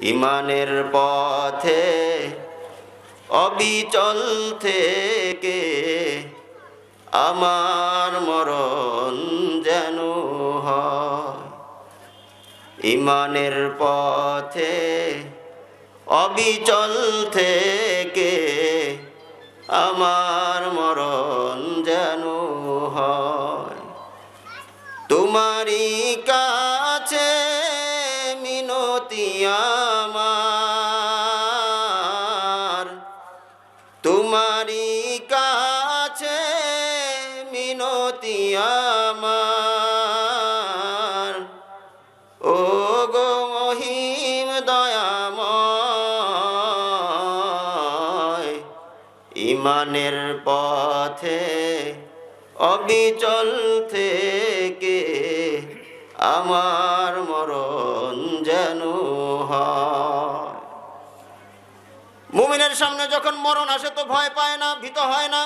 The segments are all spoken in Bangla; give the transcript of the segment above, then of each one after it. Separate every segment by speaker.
Speaker 1: ইমানের পথে অবিচল থেকে আমার মরণ যেন হয়। ইমানের পথে অবিচল থেকে আমার মরণ যেন হয়। তোমারই কাছে মিনতি আমার, তোমারই কাছে মিনতি আমার, ও গো মহিম দয়াময়। ইমানের পথে অবিচল থেকে আমার মরণ যেন হয়। মুমিনের সামনে যখন মরণ আসে তো ভয় পায় না, ভীত হয় না।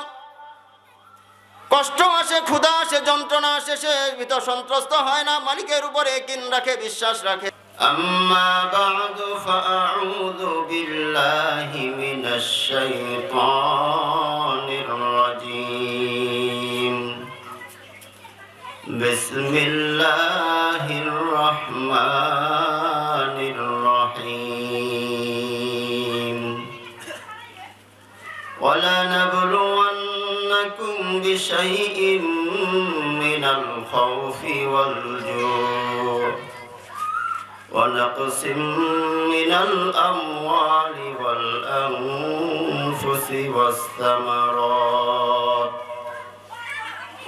Speaker 1: কষ্ট আসে, ক্ষুধা আসে, যন্ত্রণা আসে, সে ভীত সন্ত্রস্ত হয় না, মালিকের উপরে ইয়াকিন রাখে, বিশ্বাস রাখে। আম্মা বা'দু ফাআউযু বিল্লাহি মিনাশ শাইতানির রাজীম। বিসমিল্লাহির রহমানির রহিম। وَلَنَبْلُوَنَّكُمْ بِشَيْءٍ مِّنَ الْخَوْفِ وَالْجُوعِ وَنَقْصٍ مِّنَ الْأَمْوَالِ وَالْأَنفُسِ وَالثَّمَرَاتِ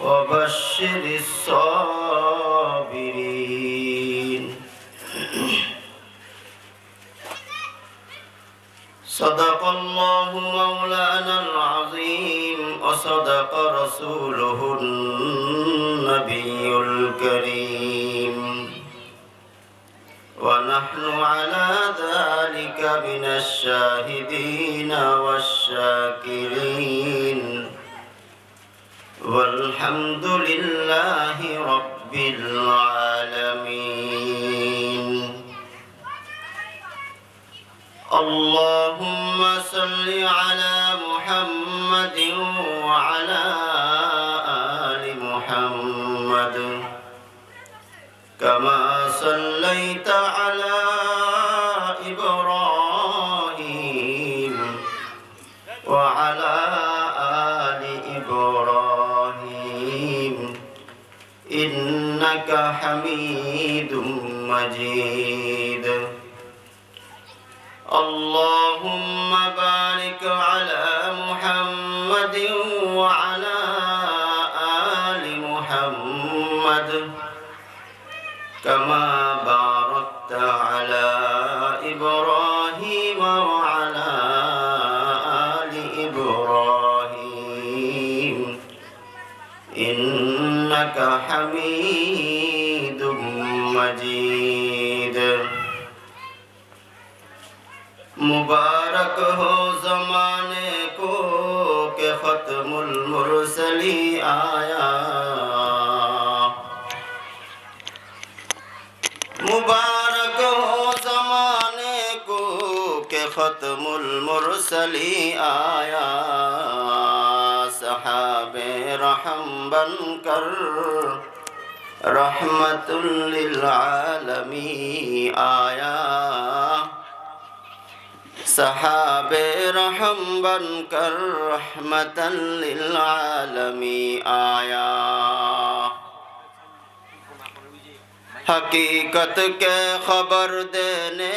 Speaker 1: وَبَشِّرِ الصَّابِرِينَ. صدق الله مولانا العظيم وصدق رسوله النبي الكريم ونحن على ذلك من الشاهدين والشاكرين والحمد لله رب العالمين. اللهم صل على محمد وعلى آل محمد كما صليت على إبراهيم وعلى آل إبراهيم إنك حميد مجيد. اللهم بارك على محمد وعلى آل محمد كما باركت على إبراهيم وعلى آل إبراهيم إنك حميد مجيد. मुबारक हो ज़माने को के ख़त्मुल मुरसली आया। मुबारक हो ज़माने को के ख़त्मुल मुरसली आया। सहाबे रहम बनकर रहमतुल लिल आलमीन आया। सहाबे रहम बनकर रहमतन लिल आलमीन आया। हकीकत के खबर देने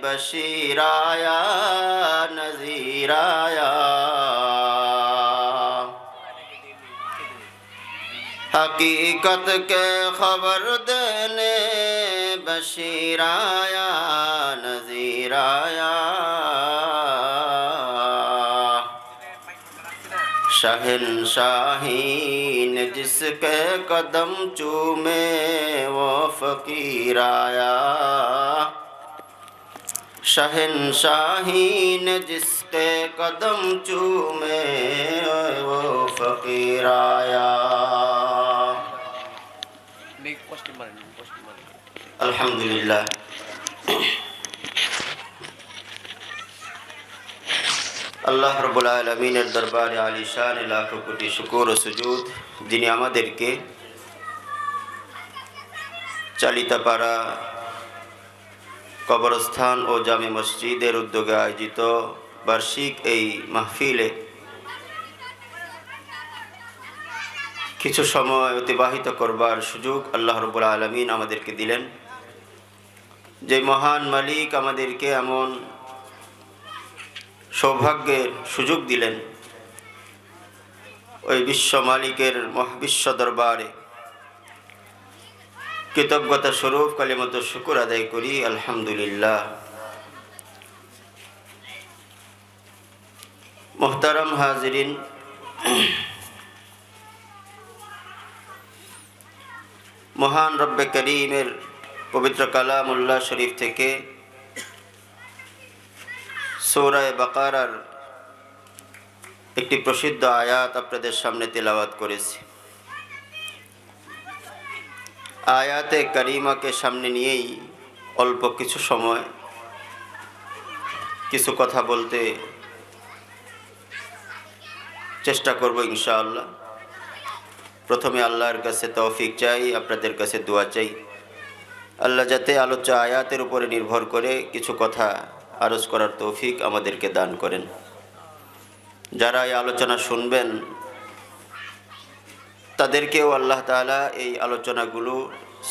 Speaker 1: बशीर आया, नज़ीर आया। हकीकत के खबर देने बशीर आया, नज़ीर आया। शहंशाहीन जिसके कदम चूमे वो फ़कीर आया। शहंशाहीन जिसके कदम चूमे वो फ़कीर आया। अल्हम्दुलिल्लाह। আল্লাহ রাব্বুল আলামিনের দরবারে আলিশান লাখো কোটি শুকর ও সুজুদ, যিনি আমাদেরকে চালিতাপাড়া কবরস্থান ও জামে মসজিদের উদ্যোগে আয়োজিত বার্ষিক এই মাহফিলে কিছু সময় অতিবাহিত করবার সুযোগ আল্লাহ রাব্বুল আলামিন আমাদেরকে দিলেন। যে মহান মালিক আমাদেরকে এমন সৌভাগ্যের সুযোগ দিলেন, ওই বিশ্ব মালিকের মহাবিশ্ব দরবারে কৃতজ্ঞতা স্বরূপ কালিমাত শুকর আদায় করি, আলহামদুলিল্লাহ। মুহতারাম হাজিরিন, মহান রব্বে করিমের পবিত্র কালামুল্লাহ শরীফ থেকে সূরা বাকারার একটি প্রসিদ্ধ আয়াত আপনাদের সামনে তেলাওয়াত করেছি। আয়াতে কারিমাকে সামনে নিয়েই অল্প কিছু সময় কিছু কথা বলতে চেষ্টা করব ইনশাআল্লাহ। প্রথমে আল্লাহর কাছে তৌফিক চাই, আপনাদের কাছে দোয়া চাই, আল্লাহ যাতে আলোচ্য আয়াতের উপরে নির্ভর করে কিছু কথা আরজ করার তৌফিক আমাদেরকে দান করেন। যারা এই আলোচনা শুনবেন তাদেরকেও আল্লাহ তাআলা এই আলোচনাগুলো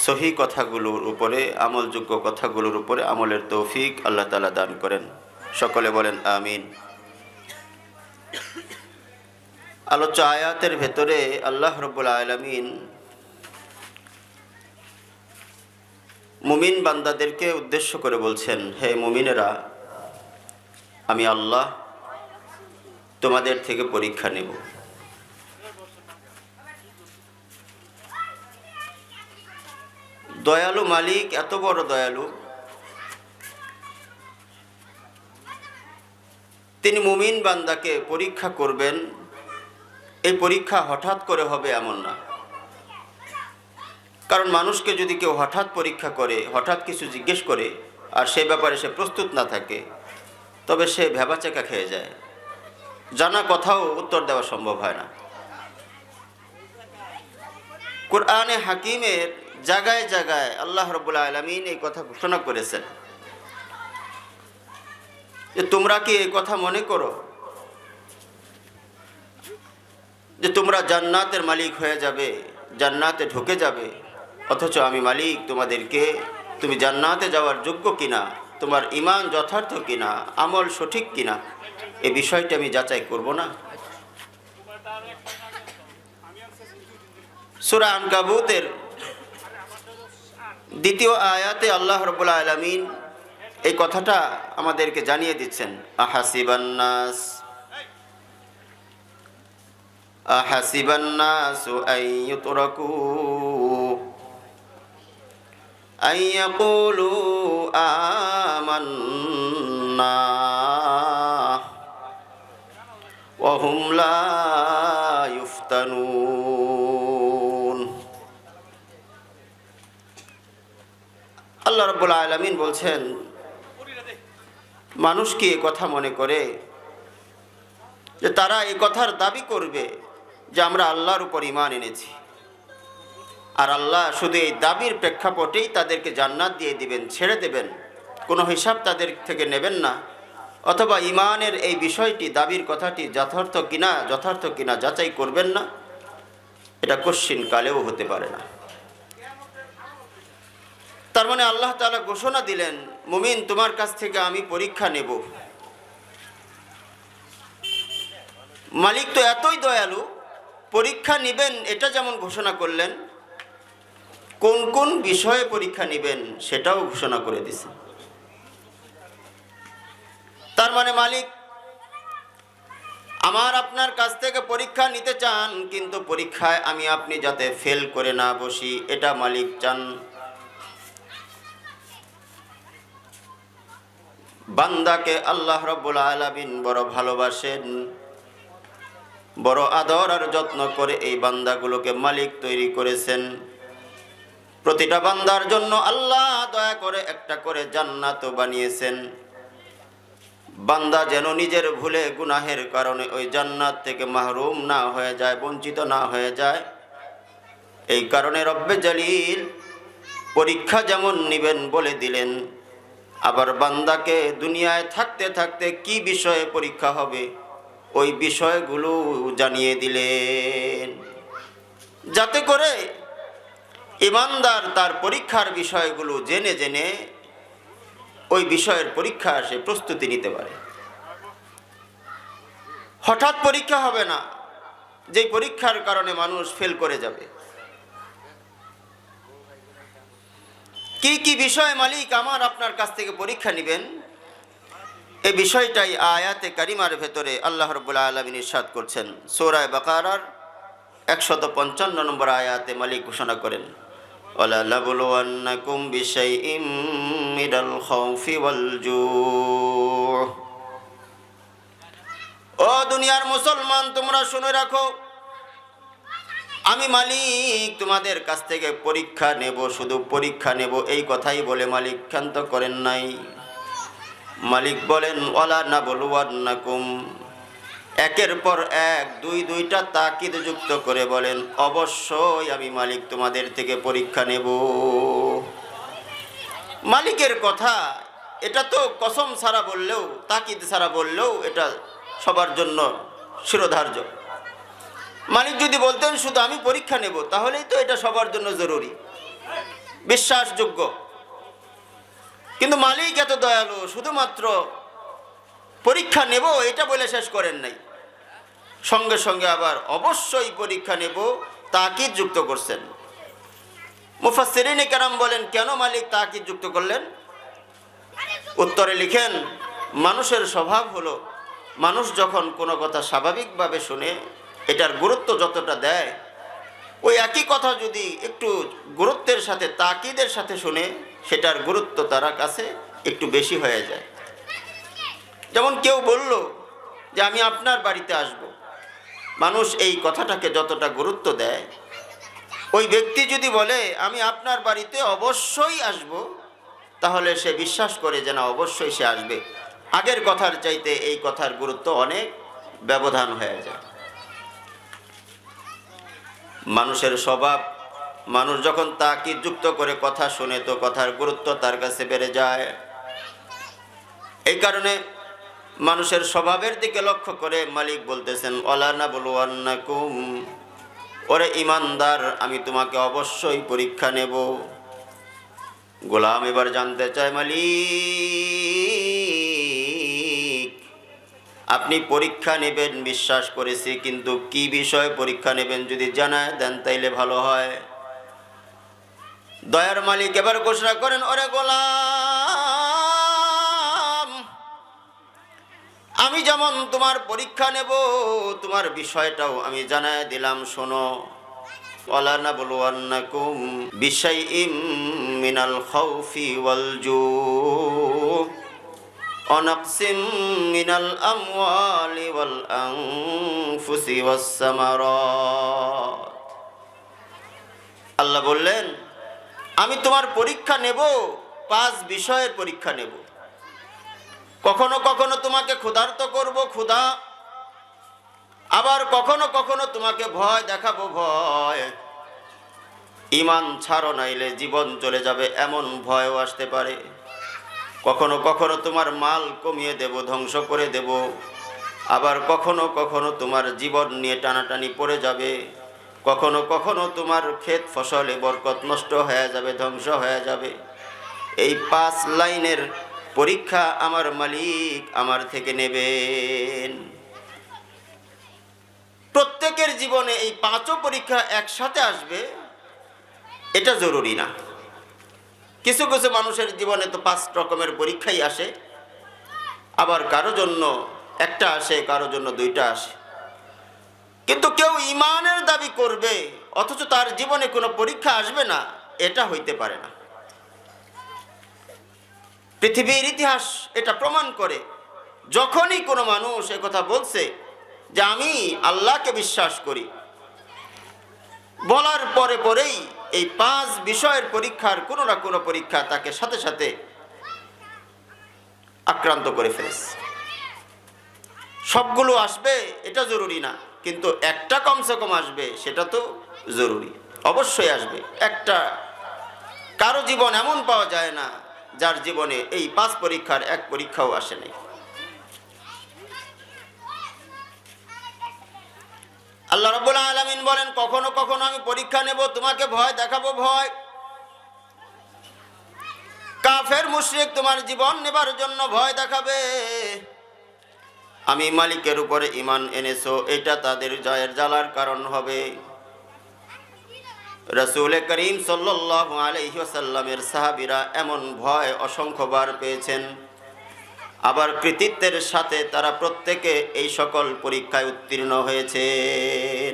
Speaker 1: সহি কথাগুলোর উপরে, আমলযোগ্য কথাগুলোর উপরে আমলের তৌফিক আল্লাহ তাআলা দান করেন। সকলে বলেন আমিন। আলোচ্য আয়াতের ভেতরে আল্লাহ রাব্বুল আলামিন মুমিন বান্দাদেরকে উদ্দেশ্য করে বলছেন, হে মুমিনেরা, আমি আল্লাহ তোমাদের থেকে পরীক্ষা নেব। দয়ালু মালিক এত বড় দয়ালু, তিনি মুমিন বান্দাকে পরীক্ষা করবেন। এই পরীক্ষা হঠাৎ করে হবে এমন না, কারণ মানুষকে যদি কেউ হঠাৎ পরীক্ষা করে, হঠাৎ কিছু জিজ্ঞেস করে আর সেই ব্যাপারে সে প্রস্তুত না থাকে, তবে সে ভ্যাবাচেকা খেয়ে যায়, জানা কথাও উত্তর দেওয়া সম্ভব হয় না। কুরআনে হাকিমের জায়গায় জায়গায় আল্লাহ রাব্বুল আলামিন এই কথা ঘোষণা করেছেন যে তোমরা কি এই কথা মনে করো যে তোমরা জান্নাতের মালিক হয়ে যাবে, জান্নাতে ঢুকে যাবে, অথচ আমি মালিক তোমাদেরকে, তুমি জান্নাতে যাওয়ার যোগ্য কিনা, তোমার ঈমান যথার্থ কিনা, আমল সঠিক কিনা, এই বিষয়টা আমি যাচাই করব না? সূরা আনকাবুতের দ্বিতীয় আয়াতে আল্লাহ রাব্বুল আলামিন এই কথাটা আমাদেরকে জানিয়ে দিচ্ছেন। আহাসিবান্নাসু আইয়ুতরাকু আইয়াকুলু আমান্না ওয়া হুম লা ইফতানুন। আল্লাহ রাব্বুল আলামিন বলছেন, মানুষ কি এই কথা মনে করে যে তারা এই কথার দাবি করবে যে আমরা আল্লাহর উপর ঈমান এনেছি, আর আল্লাহ শুধু এই দাবির প্রেক্ষাপটেই তাদেরকে জান্নাত দিয়ে দিবেন, ছেড়ে দেবেন, কোনো হিসাব তাদের থেকে নেবেন না, অথবা ঈমানের এই বিষয়টি, দাবির কথাটি যথার্থ কিনা যাচাই করবেন না? এটা কশ্চিন কালেও হতে পারে না। তার মানে আল্লাহ তাআলা ঘোষণা দিলেন, মুমিন তোমার কাছ থেকে আমি পরীক্ষা নেব। মালিক তো এতই দয়ালু, পরীক্ষা নিবেন এটা যেমন ঘোষণা করলেন, কোন কোন বিষয়ে পরীক্ষা নিবেন সেটাও ঘোষণা করে দিয়েছেন। তার মানে মালিক আমার আপনার কাছ থেকে পরীক্ষা নিতে চান, কিন্তু পরীক্ষায় আমি আপনি যাতে ফেল করে না বসি, এটা মালিক চান। বান্দাকে আল্লাহ রাব্বুল আলামিন বড় ভালোবাসেন, বড় আদর আর যত্ন করে এই বান্দাগুলোকে মালিক তৈরি করেছেন। প্রতিটা বান্দার জন্য আল্লাহ দয়া করে একটা করে জান্নাতও বানিয়েছেন। বান্দা যেন নিজের ভুলে গুনাহের কারণে ওই জান্নাত থেকে মাহরুম না হয়ে যায়, বঞ্চিত না হয়ে যায়। এই কারণে রব্বে জালিল পরীক্ষা যেমন নিবেন বলে দিলেন, আবার বান্দাকে দুনিয়ায় থাকতে থাকতে কি বিষয়ে পরীক্ষা হবে ওই বিষয়গুলো জানিয়ে দিলেন, যাতে করে ঈমানদার তার পরীক্ষার বিষয়গুলো জেনে জেনে ওই বিষয়ের পরীক্ষা সে প্রস্তুতি নিতে পারে। হঠাৎ পরীক্ষা হবে না, যে পরীক্ষার কারণে মানুষ ফেল করে যাবে। কি কি বিষয় মালিক আমার আপনার কাছ থেকে পরীক্ষা নেবেন, এই বিষয়টাই আয়াতে কারিমার ভেতরে আল্লাহ রাব্বুল আলামিন ইরশাদ করছেন। সূরা বাকারার 155 নম্বর আয়াতে মালিক ঘোষণা করেন, ওয়ালা লাবলুওয়ান্নাকুম বিশাইইম মিনাল খাউফি ওয়াল জু'। ও দুনিয়ার মুসলমান, তোমরা শুনে রাখো, আমি মালিক তোমাদের কাছ থেকে পরীক্ষা নেব, শুধু পরীক্ষা নেব এই কথাই বলে মালিক ক্ষান্ত করেন নাই। মালিক বলেন ওয়ালা নাবলুওয়ান্নাকুম, একের পর এক দুইটা তাকিদ যুক্ত করে বলেন অবশ্যই আমি মালিক তোমাদের থেকে পরীক্ষা নেব। মালিকের কথা এটা তো কসম ছাড়া বললেও, তাকিদ ছাড়া বললেও এটা সবার জন্য শিরোধার্য। মালিক যদি বলতেন শুধু আমি পরীক্ষা নেব, তাহলেই তো এটা সবার জন্য জরুরি, বিশ্বাসযোগ্য। কিন্তু মালিক এত দয়ালু, শুধুমাত্র পরীক্ষা নেব এটা বলে শেষ করেন নাই, সঙ্গে সঙ্গে আবার অবশ্যই পরীক্ষা নেব তাকিদ যুক্ত করছেন। মুফাসসিরিনে কেরাম বলেন কেন মালিক তাকিদ যুক্ত করলেন? উত্তরে লিখেন, মানুষের স্বভাব হলো, মানুষ যখন কোনো কথা স্বাভাবিকভাবে শুনে এটার গুরুত্ব যতটা দেয়, ওই একই কথা যদি একটু গুরুত্বের সাথে তাকিদের সাথে শুনে সেটার গুরুত্ব তার কাছে একটু বেশি হয়ে যায়। যেমন কেউ বলল যে আমি আপনার বাড়িতে আসব, মানুষ এই কথাটাকে যতটা গুরুত্ব দেয়, ওই ব্যক্তি যদি বলে আমি আপনার বাড়িতে অবশ্যই আসব, তাহলে সে বিশ্বাস করে যে না অবশ্যই সে আসবে। আগের কথার চাইতে এই কথার গুরুত্ব অনেক ব্যবধান হয়ে যায়। মানুষের স্বভাব, মানুষ যখন তাকিদ যুক্ত করে কথা শুনে তো কথার গুরুত্ব তার কাছে বেড়ে যায়। এই কারণে মানুষের স্বভাবের দিকে লক্ষ্য করে মালিক বলতেছেন ওয়ালা নাবলুওয়ান্নাকুম, ওরে ঈমানদার আমি তোমাকে অবশ্যই পরীক্ষা নেব। গোলাম এবার জানতে চায়, মালিক আপনি পরীক্ষা নেবেন বিশ্বাস করেছি, কিন্তু কি বিষয়ে পরীক্ষা নেবেন যদি জানায় দেন তাইলে ভালো হয়। দয়ার মালিক এবার ঘোষণা করেন, ওরে গোলাম আমি যেমন তোমার পরীক্ষা নেব, তোমার বিষয়টাও আমি জানায় দিলাম, শোনো। ওয়ালা নাবলুওয়ান্নাকুম বিশাইইম মিনাল খাউফি ওয়াল জু' ওয়া নাকসিম মিনাল আমওয়ালি ওয়াল আনফুসি ওয়াস সামারাত। আল্লাহ বললেন আমি তোমার পরীক্ষা নেব, 5 বিষয়ের পরীক্ষা নেব। কখনো কখনো তোমাকে ক্ষুধার্ত করব, ক্ষুধা, আবার কখনো কখনো তোমাকে ভয় দেখাবো, ভয়। ঈমান ছাড়ো নাইলে জীবন চলে যাবে এমন ভয়ও আসতে পারে। কখনো কখনো তোমার মাল কমিয়ে দেব, ধ্বংস করে দেব। আবার কখনো কখনো তোমার জীবন নিয়ে টানাটানি পড়ে যাবে। কখনো কখনো তোমার ক্ষেত ফসলে বরকত নষ্ট হয়ে যাবে, ধ্বংস হয়ে যাবে। এই 5 লাইনের পরীক্ষা আমার মালিক আমার থেকে নেবেন। প্রত্যেকের জীবনে এই 5ও পরীক্ষা একসাথে আসবে এটা জরুরি না। কিছু কিছু মানুষের জীবনে তো 5 রকমের পরীক্ষাই আসে, আবার কারো জন্য একটা আসে, কারো জন্য 2টা আসে। কিন্তু কেউ ঈমানের দাবি করবে অথচ তার জীবনে কোনো পরীক্ষা আসবে না, এটা হইতে পারে না। পৃথিবীর ইতিহাস এটা প্রমাণ করে, যখনই কোনো মানুষ একথা বলছে যে আমি আল্লাহকে বিশ্বাস করি, বলার পরে পরেই এই 5 বিষয়ের পরীক্ষার কোনো না কোনো পরীক্ষা তাকে সাথে সাথে আক্রান্ত করে ফেলেছে। সবগুলো আসবে এটা জরুরি না, কিন্তু একটা কমসে কম আসবে সেটা তো জরুরি, অবশ্যই আসবে একটা। কারো জীবন এমন পাওয়া যায় না যার জীবনে এই 5 পরীক্ষার এক পরীক্ষাও আসে নাই। আল্লাহ রাব্বুল আলামিন বলেন, কখনো কখনো আমি পরীক্ষা নেব, তোমাকে ভয় দেখাবো, ভয়। কাফের মুশরিক তোমার জীবন নেবার জন্য ভয় দেখাবে। আমি মালিকের উপরে ঈমান এনেছো, এটা তাদের জয়ের জ্বালার কারণ হবে। রাসূল করিম সাল্লাল্লাহু আলাইহি ওয়াসাল্লামের সাহাবীরা এমন ভয় অসংখ্যবার পেয়েছেন, আবার কৃতিত্বের সাথে তারা প্রত্যেকে এই সকল পরীক্ষায় উত্তীর্ণ হয়েছেন।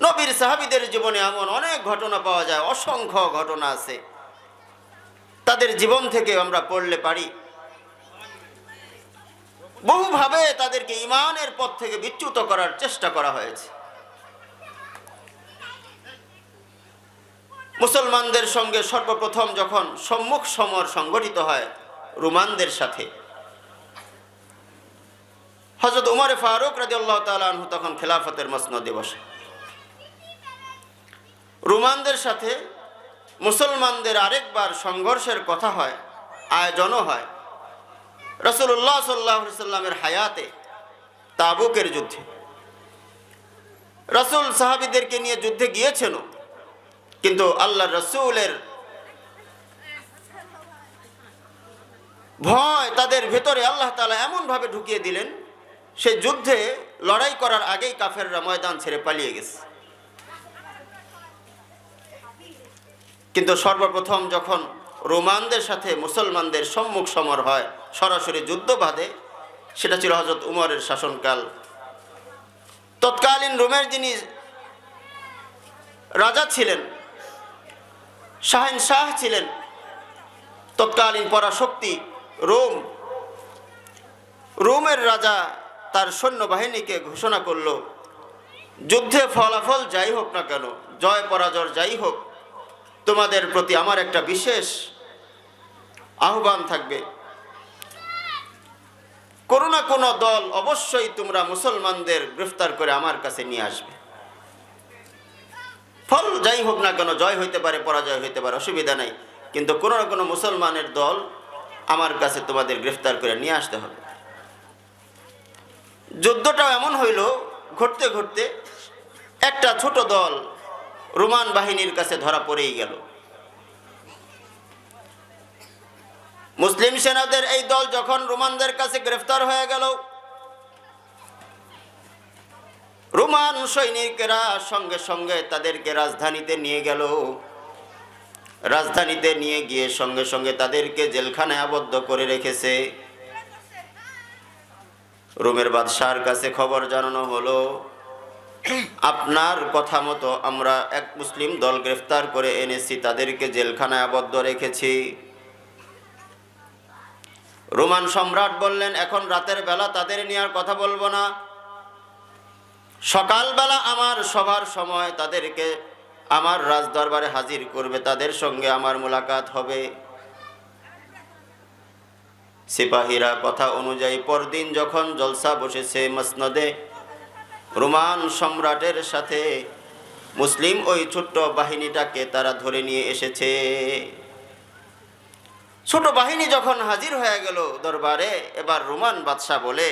Speaker 1: নবীর সাহাবীদের জীবনে এমন অনেক ঘটনা পাওয়া যায়, অসংখ্য ঘটনা আছে, তাদের জীবন থেকে আমরা পড়লে পারি। বহুভাবে তাদেরকে ঈমানের পথ থেকে বিচ্যুত করার চেষ্টা করা হয়েছে। মুসলমানদের সঙ্গে সর্বপ্রথম যখন সম্মুখ সমর সংগঠিত হয় রোমানদের সাথে, হযরত উমর ফারুক রাদিয়াল্লাহু তাআলা আনহু তখন খেলাফতের মসনদে বসে। রোমানদের সাথে মুসলমানদের আরেকবার সংঘর্ষের কথা হয়, আয়োজনও হয় রাসূলুল্লাহ সাল্লাল্লাহু আলাইহি ওয়াসাল্লামের হায়াতে, তাবুকের যুদ্ধে। রাসূল সাহাবীদেরকে নিয়ে যুদ্ধে গিয়েছেন, কিন্তু আল্লাহর রাসূলের ভয় তাদের ভেতরে আল্লাহ তাআলা এমন ভাবে ঢুকিয়ে দিলেন, সেই যুদ্ধে লড়াই করার আগেই কাফেররা ময়দান ছেড়ে পালিয়ে গেছে। কিন্তু সর্বপ্রথম যখন রোমানদের সাথে মুসলমানদের সম্মুখ সমর হয়, সরাসরি যুদ্ধ বাঁধে, সেটা ছিল হযরত উমরের শাসনকাল। তৎকালীন রোমের যিনি রাজা ছিলেন, শাহেনশাহ ছিলেন, তৎকালীন পরাশক্তি রোমের রাজা তার সৈন্যবাহিনীকে ঘোষণা করল, যুদ্ধে ফলাফল যাই হোক না কেন, জয় পরাজয় যাই হোক, তোমাদের প্রতি আমার একটা বিশেষ আহ্বান থাকবে, কোনো না কোনো দল অবশ্যই তোমরা মুসলমানদের গ্রেফতার করে আমার কাছে নিয়ে আসবে। ফল যাই হোক না কেন, জয় হইতে পারে, পরাজয় হইতে পারে, অসুবিধা নাই, কিন্তু কোনো না কোনো মুসলমানের দল আমার কাছে তোমাদের গ্রেফতার করে নিয়ে আসতে হবে। যুদ্ধটাও এমন হইল, ঘটতে ঘটতে একটা ছোট দল রোমান বাহিনীর কাছে ধরা পড়েই গেল। মুসলিম সেনাদের এই দল যখন রোমানদের কাছে গ্রেফতার হয়ে গেল, রোমান সৈনিকেরা সঙ্গে সঙ্গে তাদেরকে রাজধানীতে নিয়ে গেল। রাজধানীতে নিয়ে গিয়ে সঙ্গে সঙ্গে তাদেরকে জেলখানায় আবদ্ধ করে রেখেছে। রোমের বাদশার কাছে খবর জানানো হলো, আপনার কথা মতো আমরা এক মুসলিম দল গ্রেফতার করে এনেছি, তাদেরকে জেলখানায় আবদ্ধ রেখেছি। রোমান সম্রাট বললেন, এখন রাতের বেলা তাদের নিয়ে আর কথা বলবো না, সকালবেলা আমার সভার সময় তাদেরকে আমার রাজদরবারে হাজির করবে, তাদের সঙ্গে আমার মোলাকাত হবে। সিপাহীরা কথা অনুযায়ী পরদিন যখন জলসা বসেছে মসনদে, রোমান সম্রাটের সাথে মুসলিম ওই ছোট্ট বাহিনীটাকে তারা ধরে নিয়ে এসেছে। ছোট বাহিনী যখন হাজির হয়ে গেল দরবারে, এবার রোমান বাদশা বলে,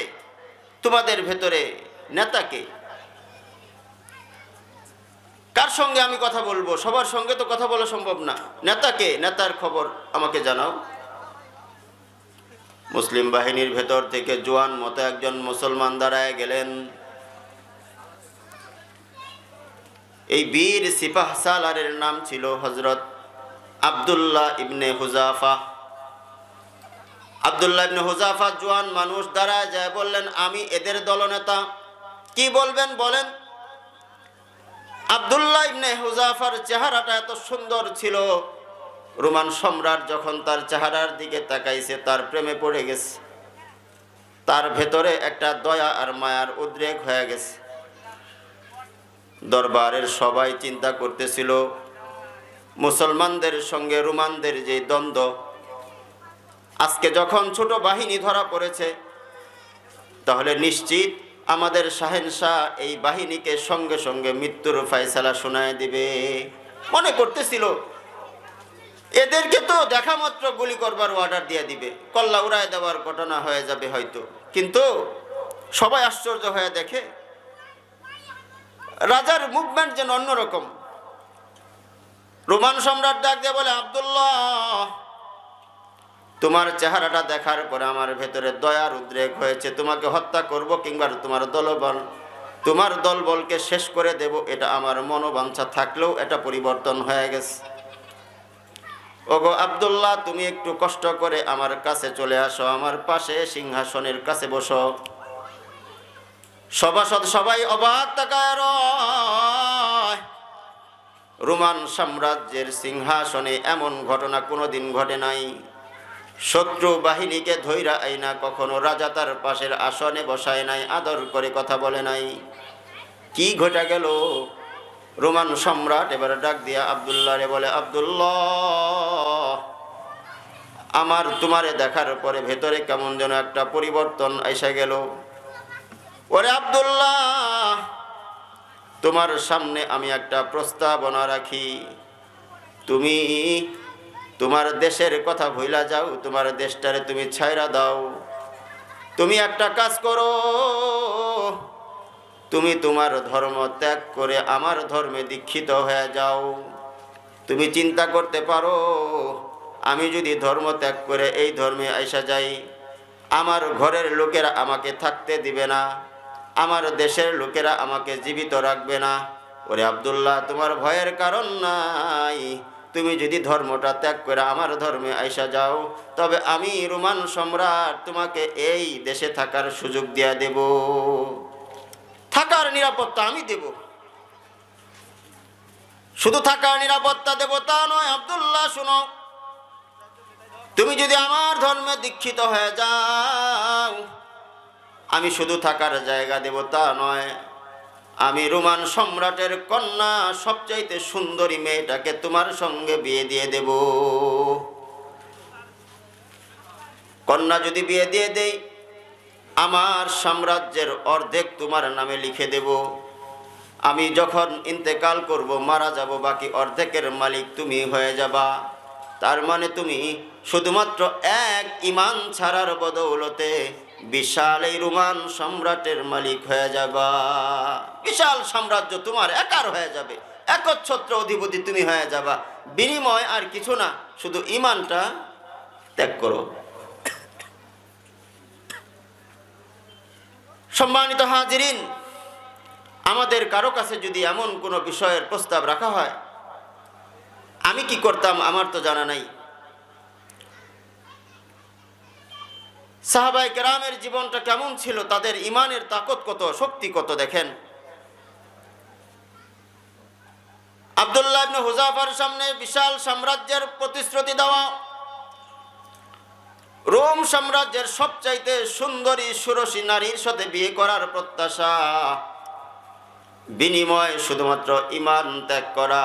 Speaker 1: তোমাদের ভেতরে নেতাকে, কার সঙ্গে আমি কথা বলবো? সবার সঙ্গে তো কথা বলা সম্ভব না, নেতাকে, নেতার খবর আমাকে জানাও। মুসলিম বাহিনীর ভেতর থেকে জোয়ান মতো একজন মুসলমান দাঁড়ায় গেলেন। এই বীর সিপাহ সালারের নাম ছিল হযরত আব্দুল্লাহ ইবনে হুযাফা। আব্দুল্লাহ ইবনে হুযাফা জোয়ান মানুষ, দাঁড়ায় যায় বললেন, আমি এদের দলনেতা। কি বলবেন বলেন? আব্দুল্লাহ ইবনে হুযাফার চেহারাটা এত সুন্দর ছিল, রোমান সম্রাট যখন তার চেহারার দিকে তাকাইছে তার প্রেমে পড়ে গেছে, তার ভেতরে একটা দয়া আর মায়ার উদ্রেক হয়ে গেছে। দরবারের সবাই চিন্তা করতেছিল, মুসলমানদের সঙ্গে রোমানদের যে দ্বন্দ্ব, আজকে যখন ছোট বাহিনী ধরা পড়েছে, তাহলে নিশ্চিত আমাদের শাহেনশাহ এই বাহিনীকে সঙ্গে সঙ্গে মৃত্যুর ফয়সালা শোনায় দিবে। মনে করতেছিল এদেরকে তো দেখা মাত্র গুলি করবার অর্ডার দিয়ে দিবে, কল্লা উড়ায় দেওয়ার ঘটনা হয়ে যাবে হয়তো। কিন্তু সবাই আশ্চর্য হয়ে দেখে রাজার মুভমেন্ট যেন অন্যরকম। রোমান সম্রাট ডাক দিয়ে বলে, আব্দুল্লাহ, তোমার চেহারাটা দেখার পরে আমার ভেতরে দয়ার উদ্রেক হয়েছে। তোমাকে হত্যা করব কিংবা তোমার দলবলকে শেষ করে দেব, এটা আমার মনোবাঞ্ছা থাকলেও এটা পরিবর্তন হয়ে গেছে। ওগো আব্দুল্লাহ, তুমি একটু কষ্ট করে আমার কাছে চলে আসো, আমার পাশে সিংহাসনের কাছে বসো। সভাসদ সবাই অবাক তাকায় রয়। রোমান সাম্রাজ্যের সিংহাসনে এমন ঘটনা কোনোদিন ঘটে নাই। শত্রু বাহিনীকে ধৈরা আইনা কখনো রাজা তার পাশের আসনে বসায় নাই, আদর করে কথা বলে নাই। কি ঘটে গেল? রোমান সম্রাট এবার ডাক দিয়া আব্দুল্লাহরে বলে, আব্দুল্লাহ, আমার তোমারে দেখার পরে ভেতরে কেমন যেন একটা পরিবর্তন এসে গেল। ওরে আব্দুল্লাহ, তোমার সামনে আমি একটা প্রস্তাবনা রাখি। তুমি তোমার দেশের কথা ভুইলা যাও, তোমার দেশটারে তুমি ছাইরা দাও। তুমি একটা কাজ করো, তুমি তোমার ধর্ম ত্যাগ করে আমার ধর্মে দীক্ষিত হয়ে যাও। তুমি চিন্তা করতে পারো, আমি যদি ধর্ম ত্যাগ করে এই ধর্মে আইসা যাই, আমার ঘরের লোকেরা আমাকে থাকতে দিবে না, আমার দেশের লোকেরা আমাকে জীবিত রাখবে না। ওরে আব্দুল্লাহ, তোমার ভয়ের কারণ নাই। তুমি যদি ধর্মটা ত্যাগ করে আমার ধর্মে আইসা যাও, তবে আমি রোমান সম্রাট তোমাকে এই দেশে থাকার সুযোগ দিয়া দেব, থাকার নিরাপত্তা আমি দেব। শুধু থাকার নিরাপত্তা দেব তা নয়, আব্দুল্লাহ শুনো, তুমি যদি আমার ধর্মে দীক্ষিত হয়ে যাও, আমি শুধু থাকার জায়গা দেব তা নয়, আমি রোমান সম্রাটের কন্যা সবচাইতে সুন্দরী মেয়েটাকে তোমার সঙ্গে বিয়ে দিয়ে দেব। কন্যা যদি বিয়ে দিয়ে দেই, আমার সাম্রাজ্যের অর্ধেক তোমার নামে লিখে দেব। আমি যখন ইন্তেকাল করব, মারা যাব, বাকি অর্ধেকের মালিক তুমি হয়ে যাবা। তার মানে তুমি শুধুমাত্র এক ইমান ছাড়ার বদৌলতে বিশাল এই রোমান সম্রাটের মালিক হয়ে যাবা। বিশাল সাম্রাজ্য তোমার একার হয়ে যাবে, একচ্ছত্র অধিপতি তুমি হয়ে যাবা। বিনিময় আর কিছু না, শুধু ইমানটা ত্যাগ করো। সম্মানিত হাজিরিন, আমাদের কারো কাছে যদি এমন কোনো বিষয়ের প্রস্তাব রাখা হয়, আমি কি করতাম আমার তো জানা নাই। সাহাবায়ে কেরামের জীবনটা কেমন ছিল, তাদের ইমানের তাকত কত, শক্তি কত দেখেন। আব্দুল্লাহ ইবনে হুযাফার সামনে বিশাল সাম্রাজ্যের প্রতিশ্রুতি দেওয়া, রোম সাম্রাজ্যের সবচাইতে সুন্দরী ষোড়শী নারীর সাথে বিয়ে করার প্রত্যাশা, বিনিময় শুধুমাত্র ইমান ত্যাগ করা।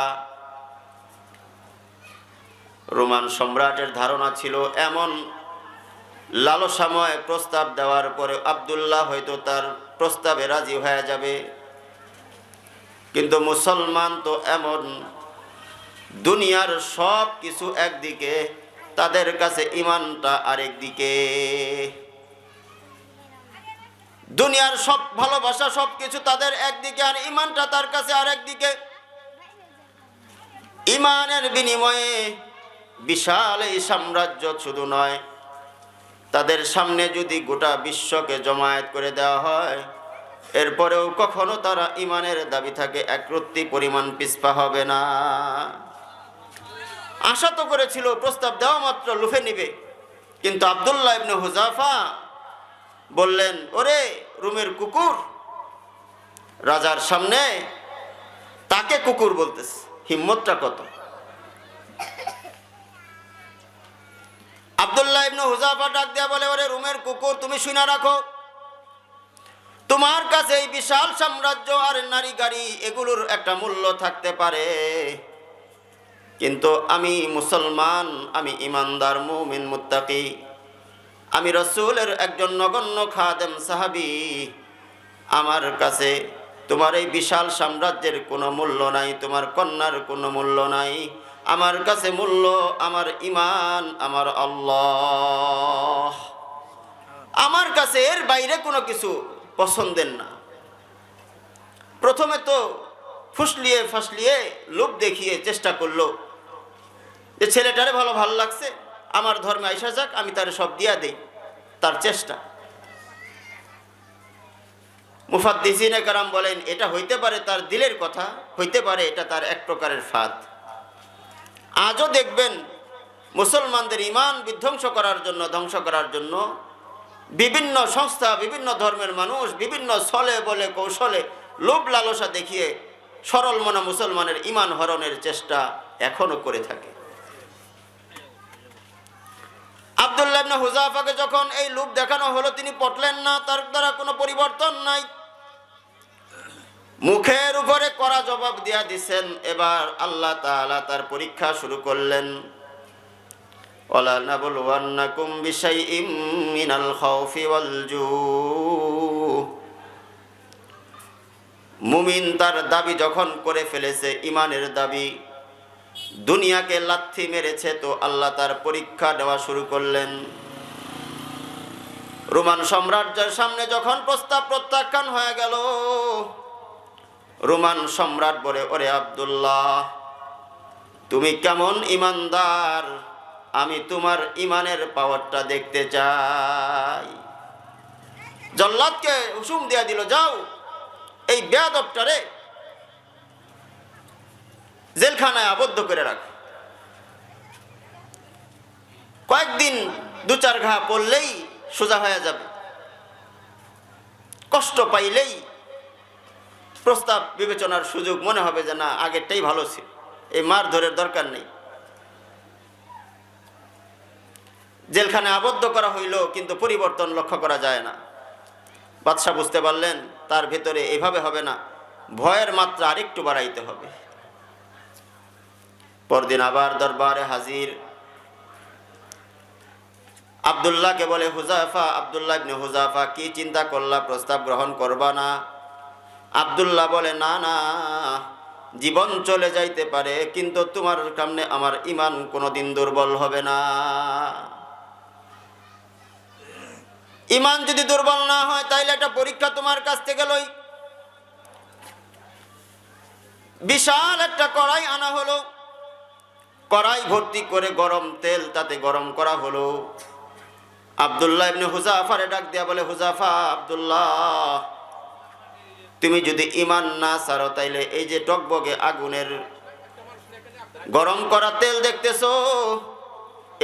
Speaker 1: রোমান সম্রাটের ধারণা ছিল এমন লালসাময় প্রস্তাব দেওয়ার পরে আব্দুল্লাহ হয়তো তার প্রস্তাবে রাজি হয়ে যাবে। কিন্তু মুসলমান তো এমন, দুনিয়ার সব কিছু একদিকে, তাদের কাছে ইমানটা আরেক দিকে। দুনিয়ার সব ভালোবাসা সব কিছু তাদের একদিকে, আর ইমানটা তার কাছে আরেক দিকে। ইমানের বিনিময়ে বিশাল এই সাম্রাজ্য শুধু নয়, তাদের সামনে যদি গোটা বিশ্বকে জমায়েত করে দেওয়া হয়, এরপরেও কখনো তারা ইমানের দাবি থাকে এক রত্তি পরিমাণ পিছপা হবে না। আশা তো করেছিল প্রস্তাব দেওয়া মাত্র লুফে নিবে, কিন্তু আব্দুল্লাহ ইবনে হুযাফা বললেন, ওরে রোমের কুকুর, রাজার সামনে তাকে কুকুর বলতেছে, হিম্মতটা কত! আব্দুল্লাহ ইবনে হুযাফা ডাক দিয়া বলে, ওরে রোমের কুকুর, তুমি শুনে রাখো, তোমার কাছে এই বিশাল সাম্রাজ্য আর নারী গাড়ি এগুলোর একটা মূল্য থাকতে পারে, কিন্তু আমি মুসলমান, আমি ইমানদার মুমিন মুত্তাকি, আমি রাসূলের একজন নগণ্য খাদেম সাহাবী, আমার কাছে তোমার এই বিশাল সাম্রাজ্যের কোনো মূল্য নাই, তোমার কন্যার কোনো মূল্য নাই। আমার কাছে মূল্য আমার ঈমান, আমার আল্লাহ। আমার কাছে এর বাইরে কোনো কিছু পছন্দের না। প্রথমে তো ফুসলিয়ে ফাসলিয়ে লোভ দেখিয়ে চেষ্টা করলো যে ছেলেটারে ভালো লাগছে, আমার ধর্মে আইসা যাক, আমি তার সব দিয়া দেই, তার চেষ্টা। মুফাদ্দিসিনে কেরাম বলেন এটা হইতে পারে তার দিলের কথা, হইতে পারে এটা তার এক প্রকারের ফাঁদ। আজও দেখবেন মুসলমানদের ঈমান বিধ্বংস করার জন্য, ধ্বংস করার জন্য বিভিন্ন সংস্থা, বিভিন্ন ধর্মের মানুষ বিভিন্ন ছলে বলে কৌশলে লোভ লালসা দেখিয়ে সরল মনা মুসলমানের ঈমান হরণের চেষ্টা এখনো করে থাকে। আব্দুল্লাহ ইবনে হুযাফাকে যখন এই লোভ দেখানো হলো, তিনি পটলেন না, তার দ্বারা কোনো পরিবর্তন নাই, মুখের উপরে কড়া জবাব দিয়া দিছেন। এবার আল্লাহ তাআলা তার পরীক্ষা শুরু করলেন। ওয়ালা নাবলুওয়ান্নাকুম বিশাইইম মিনাল খাউফি ওয়াল জু। মুমিন তার দাবি যখন করে ফেলেছে, ঈমানের দাবি, দুনিয়াকে লাথি মেরেছে, তো আল্লাহ তার পরীক্ষা দেওয়া শুরু করলেন। রোমান সাম্রাজ্যের সামনে যখন প্রস্তাব প্রত্যাখ্যান হয়ে গেল, রোমান সম্রাট বলে, ওরে আব্দুল্লাহ, তুমি কেমন ঈমানদার, আমি তোমার ঈমানের পাওয়ারটা দেখতে চাই। জল্লাদকে হুকুম দিয়া দিল, যাও এই বেয়াদবটারে জেলখানায় আবদ্ধ করে রাখো। কয়েকদিন দু চার ঘা পড়লেই সোজা হয়ে যাবে, কষ্ট পাইলেই প্রস্তাব বিবেচনার সুযোগ মনে হবে যে না, আগেরটাই ভালো ছিল, এই মার ধরের দরকার নেই। জেলখানায় আবদ্ধ করা হইল, কিন্তু পরিবর্তন লক্ষ্য করা যায় না। বাদশাহ বুঝতে পারলেন তার ভেতরে এভাবে হবে না, ভয়ের মাত্রা আরেকটু বাড়াইতে হবে। পরদিন আবার দরবারে হাজির। আব্দুল্লাহকে বলে, হুযাফা, আব্দুল্লাহ ইবনে হুযাফা, কি চিন্তা করলা, প্রস্তাব গ্রহণ করবা না? আব্দুল্লাহ বলে, না না, জীবন চলে যাইতে পারে, কিন্তু তোমার সামনে আমার ঈমান কোনোদিন দুর্বল হবে না। ঈমান যদি দুর্বল না হয়, তাইলে একটা পরীক্ষা তোমার কাছ থেকে লই। বিশাল একটা কড়াই আনা হলো, কড়াই ভর্তি করে গরম তেল তাতে গরম করা হলো। আব্দুল্লাহ ইবনে হুযাফারে ডাক দিয়া বলে, হুযাফা, আব্দুল্লাহ, তুমি যদি ঈমান না ছাড়ো, তাইলে এই যে টকবগে আগুনের গরম করা তেল দেখতেছো,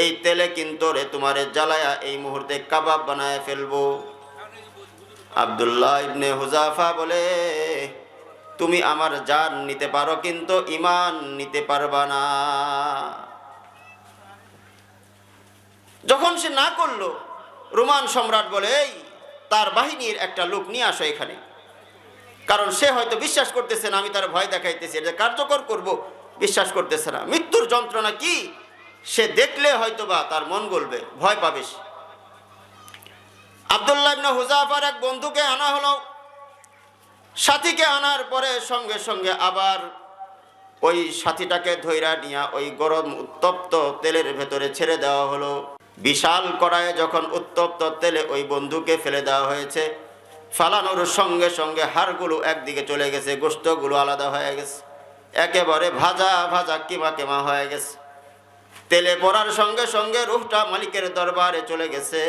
Speaker 1: এই তেলে কিন্তু রে তোমারে জ্বালায়া এই মুহূর্তে কাবাব বানায় ফেলবো। আব্দুল্লাহ ইবনে হুযাফা বলে, তুমি আমার জান নিতে পারো, কিন্তু ঈমান নিতে পারবা না। যখন সে না করলো, রোমান সম্রাট বলে, এই তার বাহিনীর একটা লোক নিয়ে আসো এখানে, কারণ সে হয়তো বিশ্বাস করতেছে না আমি তার ভয় দেখাইতেছি, এটা কার্যকর করব, বিশ্বাস করতেছে না। মৃত্যুর যন্ত্রণা কি সে দেখলে হয়তো বা তার মন গলবে, ভয় পাবে সে। আব্দুল্লাহ ইবনে হুযাফার এক বন্ধুকে আনা হলো। সাথীকে আনার পরে সঙ্গে সঙ্গে আবার ওই সাথীটাকে ধইরা নিয়ে ওই গরম উত্তপ্ত তেলের ভেতরে ছেড়ে দেওয়া হলো। বিশাল কড়াইয়ে যখন উত্তপ্ত তেলে ওই বন্ধুকে ফেলে দেওয়া হয়েছে, ফালানোর সঙ্গে সঙ্গে হাড়গুলো একদিকে চলে গেছে, গোশতগুলো আলাদা হয়ে গেছে, একেবারে ভাজা ভাজা কিমা কিমা হয়ে গেছে। তেলে পড়ার সঙ্গে সঙ্গে রূহটা মালিকের দরবারে চলে গেছে।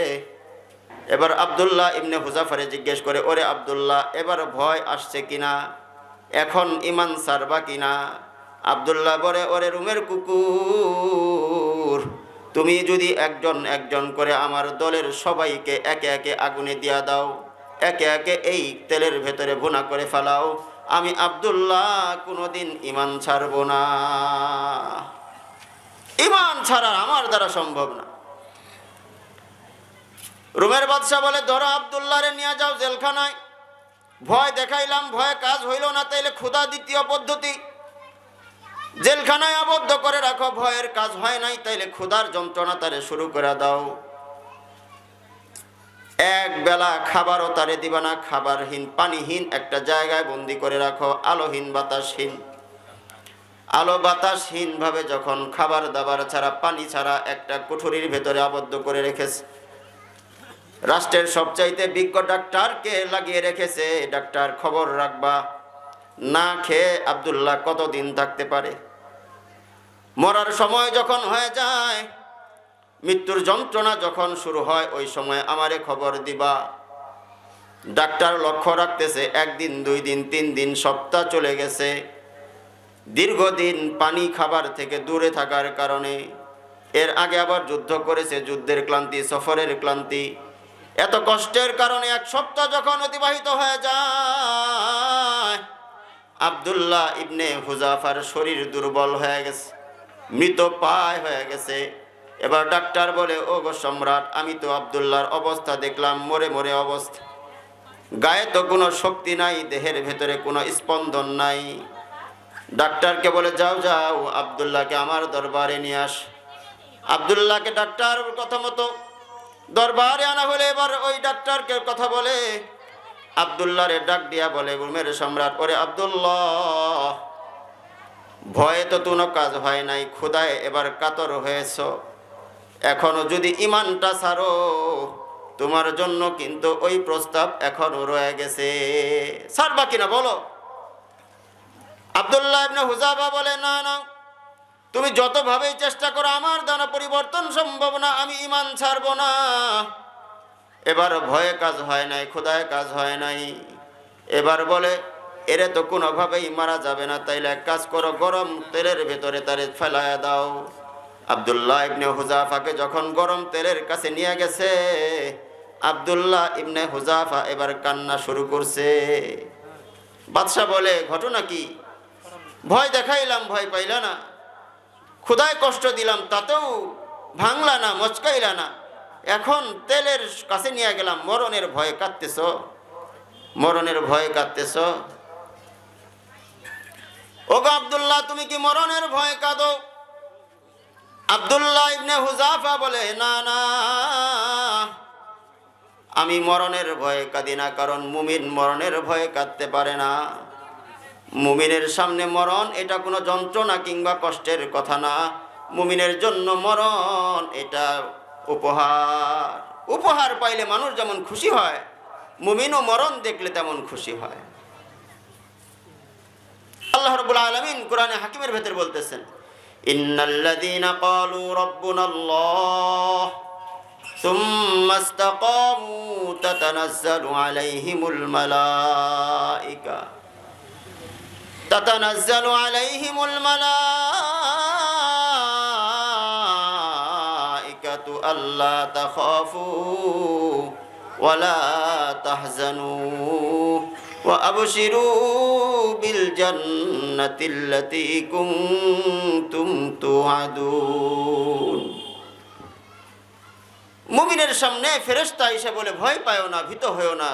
Speaker 1: এবার আব্দুল্লাহ ইবনে হুযাফারে জিজ্ঞেস করে, ওরে আব্দুল্লাহ, এবার ভয় আসছে কিনা, এখন ঈমান ছাড়বা কিনা? আব্দুল্লাহ বলে, ওরে রুমের কুকুর, তুমি যদি একজন একজন করে আমার দলের সবাইকে একে একে আগুনে দিয়া দাও, একে একে এই তেলের ভেতরে ভুনা করে ফেলাও, আমি আব্দুল্লাহ কোনোদিন ঈমান ছাড়ব না। ঈমান ছাড়া আমার দ্বারা সম্ভব না। রোমের বাদশাহ বলে, ধরো আব্দুল্লাহরে নিয়ে যাও জেলখানায়, ভয় দেখাইলাম, ভয়ে কাজ হইল না, তাইলে ক্ষুধা দ্বিতীয় পদ্ধতি, জেলখানায় আবদ্ধ করে রাখো, ভয়ের কাজ হয় নাই, তাইলে ক্ষুধার যন্ত্রণা তারে শুরু করে দাও। এক বেলা খাবারও তারে দিবা না, খাবারহীন পানিহীন একটা জায়গায় বন্দি করে রাখো, আলোহীন বাতাসহীন। আলো বাতাসহীন ভাবে যখন খাবার দাবার ছাড়া পানি ছাড়া একটা কুঠুরির ভেতরে আবদ্ধ করে রেখেছে, রাষ্ট্রের সবচাইতে বিজ্ঞ ডাক্তারকে লাগিয়ে রেখেছে, ডাক্তার খবর রাখবা না খেয়ে আব্দুল্লাহ কতদিন থাকতে পারে। মরার সময় যখন হয়ে যায়, মৃত্যুর যন্ত্রণা যখন শুরু হয়, ওই সময় আমারে খবর দিবা। ডাক্তার লক্ষ্য রাখতেছে, একদিন, 2 দিন, 3 দিন, সপ্তাহ চলে গেছে। দীর্ঘদিন পানি খাবার থেকে দূরে থাকার কারণে, এর আগে আবার যুদ্ধ করেছে, যুদ্ধের ক্লান্তি, সফরের ক্লান্তি, এত কষ্টের কারণে 1 সপ্তাহ যখন অতিবাহিত হয়ে যায়, আব্দুল্লাহ ইবনে হুজাফার শরীর দুর্বল হয়ে গেছে, মৃতপ্রায় হয়ে গেছে। এবার ডাক্তার বলে, ও গো সম্রাট, আমি তো আব্দুল্লাহর অবস্থা দেখলাম মরে মরে অবস্থা, গায়ে তো কোনো শক্তি নাই, দেহের ভেতরে কোনো স্পন্দন নাই। ডাক্তারকে বলে, যাও যাও আব্দুল্লাহকে আমার দরবারে নিয়ে আস। আব্দুল্লাহকে ডাক্তার কথা মতো দরবারে আনা হলে এবার ওই ডাক্তারকে কথা বলে আব্দুল্লাহরে ডাক দিয়া বলে, রুমের সম্রাট, ওরে আব্দুল্লাহ, ভয়ে তো কোনো কাজ হয় নাই, ক্ষুধায় এবার কাতর হয়েছ, এখনো যদি ইমানটা ছাড়ো, তোমার জন্য কিন্তু ওই প্রস্তাব এখনো রয়ে গেছে, ছাড়বা কিনা বলো। আব্দুল্লাহ ইবনে হুজাফা বলে, না না, তুমি যতভাবেই চেষ্টা করো আমার দ্বারা পরিবর্তন সম্ভব না, আমি ইমান ছাড়ব না। এবার ভয়ে কাজ হয় নাই, ক্ষুধায় কাজ হয় নাই। এবার বলে, এরে তো কোনোভাবেই মারা যাবে না, তাইলে এক কাজ করো, গরম তেলের ভেতরে তারে ফেলায়া দাও। আব্দুল্লাহ ইবনে হুজাফাকে যখন গরম তেলের কাছে নিয়ে গেছে, আব্দুল্লাহ ইবনে হুজাফা এবার কান্না শুরু করছে। বাদশা বলে, ঘটনা কি? ভয় দেখাইলাম, ভয় পাইলা না, ক্ষুধায় কষ্ট দিলাম, তাতেও ভাঙলা না, মচকাইলা না, এখন তেলের কাছে নিয়ে গেলাম, মরণের ভয়ে কাঁদতেছ, মরণের ভয়ে কাঁদতেছ। ওগো আব্দুল্লাহ, তুমি কি মরণের ভয়ে কাঁদো? আব্দুল্লাহ ইবনে হুজাফা বলে, না না, আমি মরণের ভয়ে কাঁদি না, কারণ মুমিন মরণের ভয়ে কাঁদতে পারে না। মুমিনের সামনে মরণ এটা কোনো যন্ত্রণা কিংবা কষ্টের কথা না, মুমিনের জন্য মরণ এটা উপহার। উপহার পাইলে মানুষ যেমন খুশি হয়, মুমিনও মরণ দেখলে তেমন খুশি হয়। আল্লাহ রাব্বুল আলামিন কোরআনে হাকিমের ভেতর বলতেছেন, ইন্নাল্লাযীনা ক্বালু রাব্বুনাল্লাহ সুম্মা ইসতাকামু তাতানাজ্জালু আলাইহিমুল মালায়েকা تتنزل عليهم الملائكة ألا تخافوا ولا تحزنوا وأبشروا بالجنة التي كنتم توعدون। মুমিনের সামনে ফেরেশতা এসে বলে, ভয় পাও না, ভীত হও না,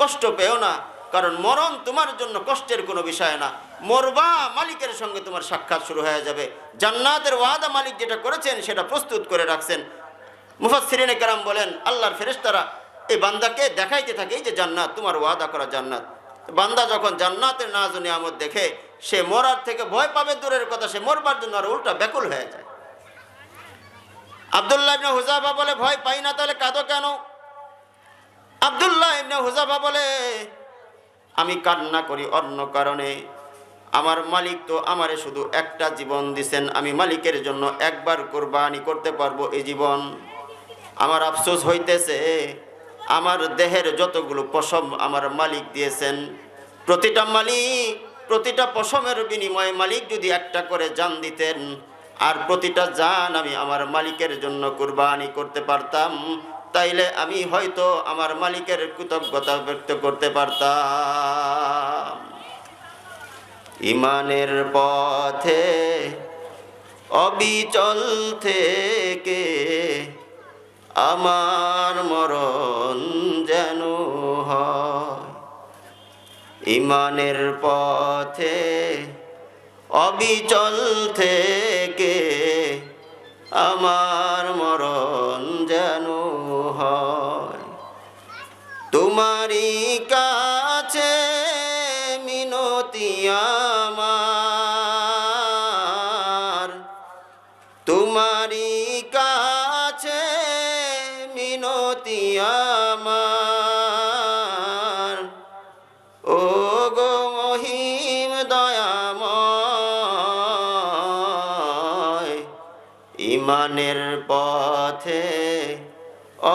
Speaker 1: কষ্ট পেও না, কারণ মরণ তোমার জন্য কষ্টের কোনো বিষয় না। মরবা, মালিকের সঙ্গে তোমার সাক্ষাৎ শুরু হয়ে যাবে। জান্নাতের ওয়াদা মালিক যেটা করেছেন সেটা প্রস্তুত করে রাখছেন। মুফাসসিরিনে কেরাম বলেন, আল্লাহর ফেরেশতারা এই বান্দাকে দেখাইতে থাকে, এই যে জান্নাত, তোমার ওয়াদা করা জান্নাত। বান্দা যখন জান্নাতের নাজ ও নিয়ামত দেখে, সে মরার থেকে ভয় পাবে দূরের কথা, সে মরবার জন্য আর উল্টা ব্যাকুল হয়ে যায়। আব্দুল্লাহ ইবনে হুজাফা বলে, ভয় পাই না, তাহলে কাঁদো কেন? আব্দুল্লাহ ইবনে হুজাফা বলে, আমি কান্না করি অন্য কারণে, আমার মালিক তো আমারে শুধু একটা জীবন দিছেন, আমি মালিকের জন্য একবার কুরবানি করতে পারবো এই জীবন। আমার আফসোস হইতেছে, আমার দেহের যতগুলো পশম আমার মালিক দিয়েছেন, প্রতিটা পশমের বিনিময়ে মালিক যদি একটা করে জান দিতেন, আর প্রতিটা জান আমি আমার মালিকের জন্য কুরবানি করতে পারতাম, তাইলে আমি হয়তো আমার মালিকের কৃতজ্ঞতা ব্যক্ত করতে পারতাম। ইমানের পথে অবিচল থেকে আমার মরণ যেন হয়, ইমানের পথে অবিচল থেকে আমার মরণ যেন হয়। তোমারই কাছে মিনতি আমার, তোমারই কাছে মিনতি আমার, ও গো মহিম দয়াময়, ইমানের পথে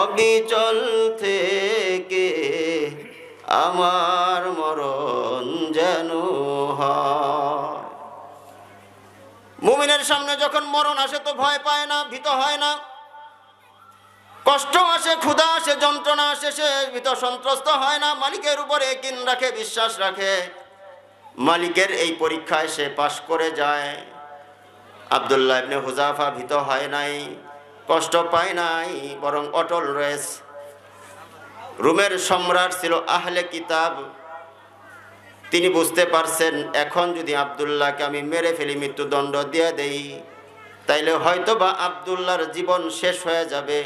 Speaker 1: অবিচল থেকে আমার মরণ যেন হয়। মুমিনের সামনে যখন মরণ আসে তো ভয় পায় না, ভীত হয় না। কষ্ট আসে, ক্ষুধা আসে, যন্ত্রণা আসে, সে ভীত সন্ত্রস্ত হয় না। মালিকের উপরে কিন রাখে, বিশ্বাস রাখে। মালিকের এই পরীক্ষায় সে পাশ করে যায়। আব্দুল্লাহ ইবনে হুযাফা ভীত হয় নাই, কষ্ট পায় নাই, বরং অটল রয়েছে। রোমের সম্রাট ছিল আহলে কিতাব। তিনি বুঝতে পারছেন এখন যদি আব্দুল্লাহকে আমি মেরে ফেলি, মৃত্যুদণ্ড দিয়ে দেই, তাইলে হয়তো বা আব্দুল্লাহর জীবন শেষ হয়ে যাবে।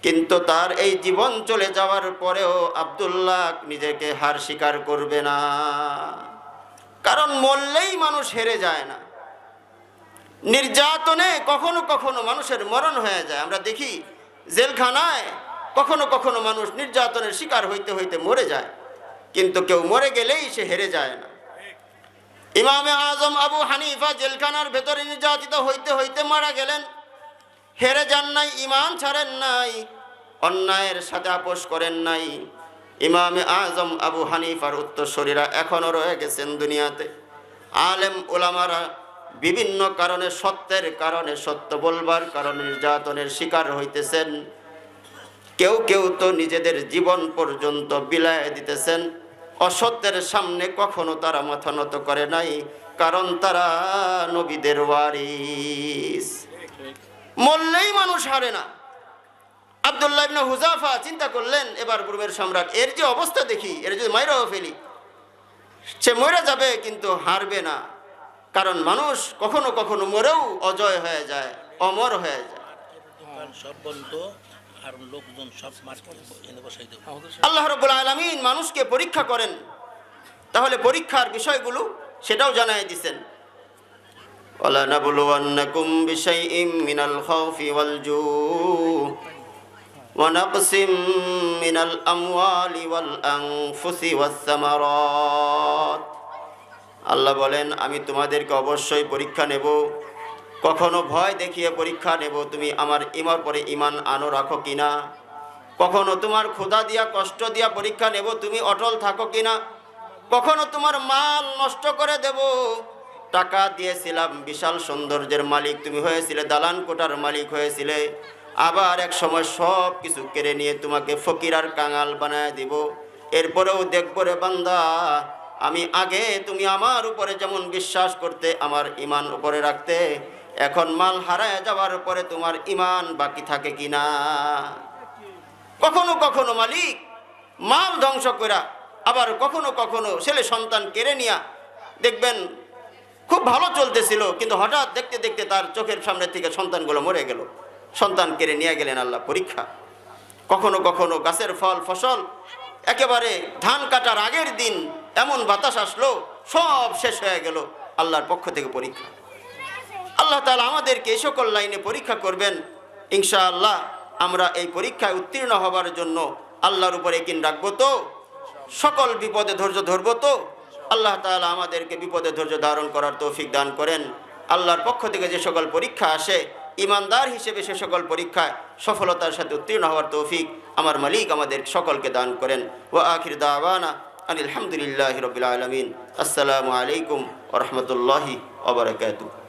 Speaker 1: কিন্তু তার এই জীবন চলে যাওয়ার পরেও আব্দুল্লাহ নিজেকে হার স্বীকার করবে না। কারণ মরলেই মানুষ হেরে যায় না। নির্যাতনে কখনো কখনো মানুষের মরণ হয়ে যায়। আমরা দেখি জেলখানায় কখনো কখনো মানুষ নির্যাতনের শিকার হইতে হইতে মরে যায়, কিন্তু কেউ মরে গেলেই সে হেরে যায় না। ইমামে আজম আবু হানিফা জেলখানার ভেতরে নির্যাতিত হইতে হইতে মারা গেলেন, হেরে যান নাই, ঈমান ছাড়েন নাই, অন্যায়ের সাথে আপোষ করেন নাই। ইমামে আজম আবু হানিফার উত্তরসূরিরা এখনো রয়ে গেছেন দুনিয়াতে। আলেম ওলামারা বিভিন্ন কারণে, সত্যের কারণে, সত্য বলবার কারণে নির্যাতনের শিকার হইতেছেন। কেউ কেউ তো নিজেদের জীবন পর্যন্ত বিলায় দিতেছেন। অসত্যের সামনে কখনো তারা মাথা নত করে নাই, কারণ তারা নবীদের ওয়ারিস। মরলেই মানুষ হারে না। আব্দুল্লাহ ইবনে হুযাফা চিন্তা করলেন, এবার রোমের সম্রাট, এর যে অবস্থা দেখি, এর যদি মাইরাও ফেলি, সে মরে যাবে কিন্তু হারবে না। কারণ মানুষ কখনো কখনো মরেও অজয় হয়ে যায়, অমর হয়ে যায়। আল্লাহ রাব্বুল আলামিন মানুষকে পরীক্ষা করেন, তাহলে পরীক্ষার বিষয়গুলো সেটাও জানাই দিয়েছেন। ওয়ালা নাবলুওয়ান্নাকুম বিশাইইম মিনাল খাউফি ওয়াল জু' ওয়া নাকসিম মিনাল আমওয়ালি ওয়াল আনফুসি ওয়াস সামারাত। আল্লাহ বলেন, আমি তোমাদেরকে অবশ্যই পরীক্ষা নেব। কখনো ভয় দেখিয়ে পরীক্ষা নেব, তুমি আমার ইমার পরে ইমান আনো রাখো কিনা। কখনো তোমার ক্ষুধা দিয়া, কষ্ট দিয়া পরীক্ষা নেব, তুমি অটল থাকো কিনা। কখনো তোমার মাল নষ্ট করে দেব। টাকা দিয়েছিলাম, বিশাল সৌন্দর্যের মালিক তুমি হয়েছিলে, দালান কোটার মালিক হয়েছিলে, আবার এক সময় সব কিছু কেড়ে নিয়ে তোমাকে ফকির আর কাঙাল বানায় দিব। এরপরেও দেখবো রে বান্দা, আমি আগে তুমি আমার উপরে যেমন বিশ্বাস করতে, আমার ইমান উপরে রাখতে, এখন মাল হারায় যাওয়ার পরে তোমার ইমান বাকি থাকে কিনা। কখনো কখনো মালিক মাল ধ্বংস করা, আবার কখনো কখনো ছেলে সন্তান কেড়ে নিয়া, দেখবেন খুব ভালো চলতেছিল, কিন্তু হঠাৎ দেখতে দেখতে তার চোখের সামনে থেকে সন্তানগুলো মরে গেল, সন্তান কেড়ে নিয়ে গেলেন আল্লাহ। পরীক্ষা। কখনো কখনো গাছের ফল ফসল, একেবারে ধান কাটার আগের দিন এমন বাতাস আসলো, সব শেষ হয়ে গেল, আল্লাহর পক্ষ থেকে পরীক্ষা। আল্লাহ তাআলা আমাদেরকে এই সকল লাইনে পরীক্ষা করবেন ইনশাআল্লাহ। আমরা এই পরীক্ষায় উত্তীর্ণ হবার জন্য আল্লাহর উপরে ইকিন রাখবো তো, সকল বিপদে ধৈর্য ধরবো তো। আল্লাহ তাআলা আমাদেরকে বিপদে ধৈর্য ধারণ করার তৌফিক দান করেন। আল্লাহর পক্ষ থেকে যে সকল পরীক্ষা আসে, ইমানদার হিসেবে সে সকল পরীক্ষায় সফলতার সাথে উত্তীর্ণ হওয়ার তৌফিক আমার মালিক আমাদের সকলকে দান করেন। ওয়া আখির দাওয়ানা আলহামদুলিল্লাহি রাব্বিল আলামিন। আসসালামু আলাইকুম ওয়া রাহমাতুল্লাহি ওয়া বারাকাতুহু।